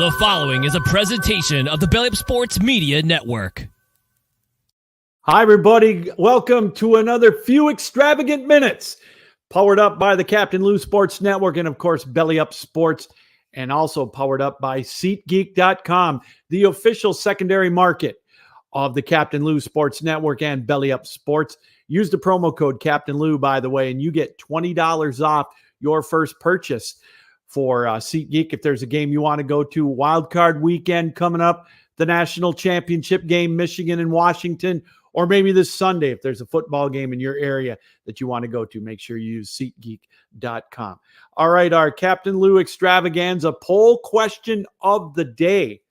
The following is a presentation of the Belly Up Sports Media Network. Hi, everybody. Welcome to another Few Extravagant Minutes, powered up by the Captain Lou Sports Network and, of course, Belly Up Sports, and also powered up by SeatGeek.com, the official secondary market of the Captain Lou Sports Network and Belly Up Sports. Use the promo code Captain Lou, by the way, and you get $20 off your first purchase for SeatGeek. If there's a game you want to go to, Wild Card Weekend coming up, the national championship game, Michigan and Washington, or maybe this Sunday, if there's a football game in your area that you want to go to, make sure you use SeatGeek.com. All right, our Captain Lou Extravaganza poll question of the day.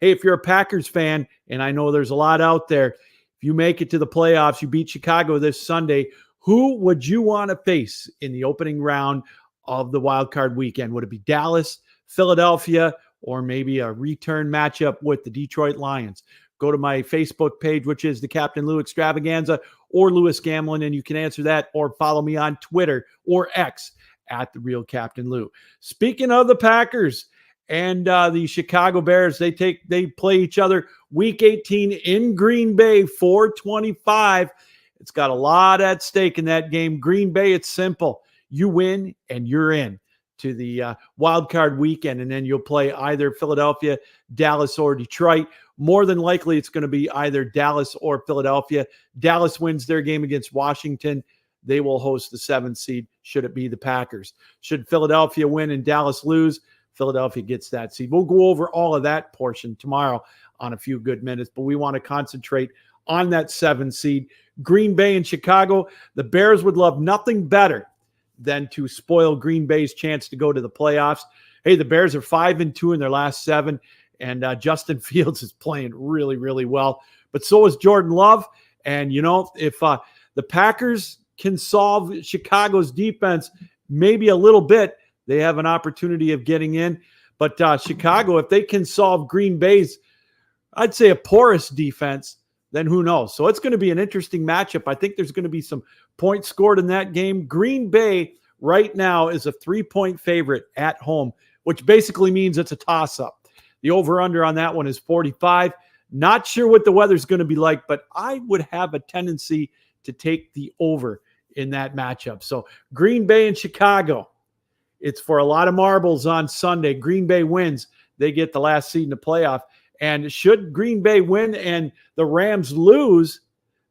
Hey, if you're a Packers fan, and I know there's a lot out there, if you make it to the playoffs, you beat Chicago this Sunday, who would you want to face in the opening round of the Wild Card Weekend? Would it be Dallas, Philadelphia, or maybe a return matchup with the Detroit Lions? Go to my Facebook page, which is the Captain Lou Extravaganza or Lewis Gamlin, and you can answer that, or follow me on Twitter or X at the Real Captain Lou. Speaking of the Packers and the Chicago Bears, they play each other Week 18 in Green Bay, 425. It's got a lot at stake in that game. Green Bay, it's simple. You win and you're in to the Wild Card Weekend, and then you'll play either Philadelphia, Dallas, or Detroit. More than likely, it's going to be either Dallas or Philadelphia. Dallas wins their game against Washington. They will host the 7th seed, should it be the Packers. Should Philadelphia win and Dallas lose, Philadelphia gets that seed. We'll go over all of that portion tomorrow on a Few Good Minutes, but we want to concentrate on that 7th seed. Green Bay and Chicago, the Bears would love nothing better than to spoil Green Bay's chance to go to the playoffs. Hey, the Bears are 5-2 in their last 7. And Justin Fields is playing really, really well. But so is Jordan Love. And, you know, if the Packers can solve Chicago's defense maybe a little bit, they have an opportunity of getting in. But Chicago, if they can solve Green Bay's, I'd say, a porous defense, then who knows? So it's going to be an interesting matchup. I think there's going to be some points scored in that game. Green Bay right now is a 3-point favorite at home, which basically means it's a toss-up. The over-under on that one is 45. Not sure what the weather's going to be like, but I would have a tendency to take the over in that matchup. So Green Bay and Chicago, it's for a lot of marbles on Sunday. Green Bay wins. They get the last seed in the playoff. And should Green Bay win and the Rams lose,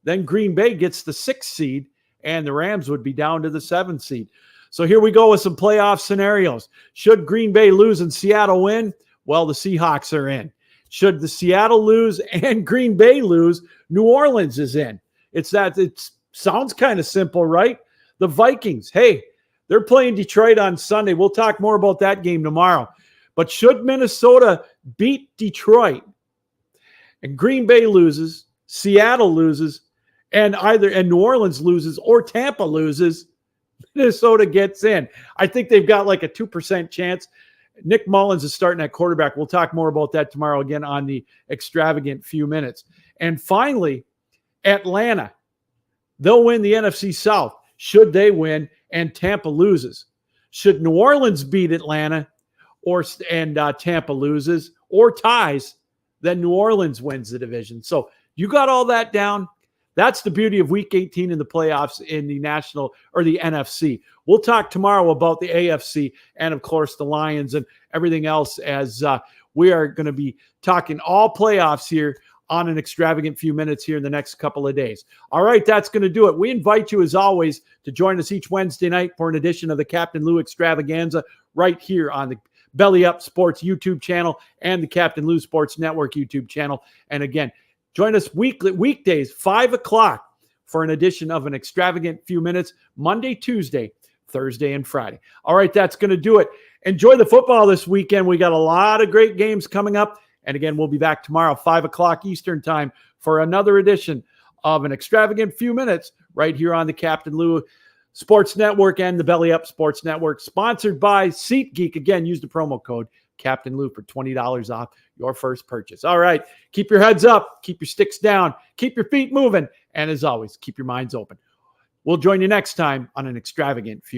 then Green Bay gets the 6th seed, and the Rams would be down to the 7th seed. So here we go with some playoff scenarios. Should Green Bay lose and Seattle win? Well, the Seahawks are in. Should the Seattle lose and Green Bay lose, New Orleans is in. It sounds kind of simple, right? The Vikings, hey, they're playing Detroit on Sunday. We'll talk more about that game tomorrow. But should Minnesota beat Detroit and Green Bay loses, Seattle loses, and New Orleans loses or Tampa loses, Minnesota gets in. I think they've got like a 2% chance. Nick Mullins is starting at quarterback. We'll talk more about that tomorrow again on the Extravagant Few Minutes. And finally, Atlanta. They'll win the NFC South should they win and Tampa loses. Should New Orleans beat Atlanta and Tampa loses or ties, then New Orleans wins the division. So you got all that down. That's the beauty of Week 18 in the playoffs in the national or the NFC. We'll talk tomorrow about the AFC and, of course, the Lions and everything else as we are going to be talking all playoffs here on an Extravagant Few Minutes here in the next couple of days. All right, that's going to do it. We invite you, as always, to join us each Wednesday night for an edition of the Captain Lou Extravaganza right here on the Belly Up Sports YouTube channel and the Captain Lou Sports Network YouTube channel. And again, join us weekdays, 5 o'clock, for an edition of an Extravagant Few Minutes, Monday, Tuesday, Thursday, and Friday. All right, that's going to do it. Enjoy the football this weekend. We got a lot of great games coming up. And again, we'll be back tomorrow, 5 o'clock Eastern time, for another edition of an Extravagant Few Minutes right here on the Captain Lou Sports Network and the Belly Up Sports Network, sponsored by SeatGeek. Again, use the promo code Captain Lou for $20 off your first purchase. All right. Keep your heads up. Keep your sticks down. Keep your feet moving. And as always, keep your minds open. We'll join you next time on an Extravagant Few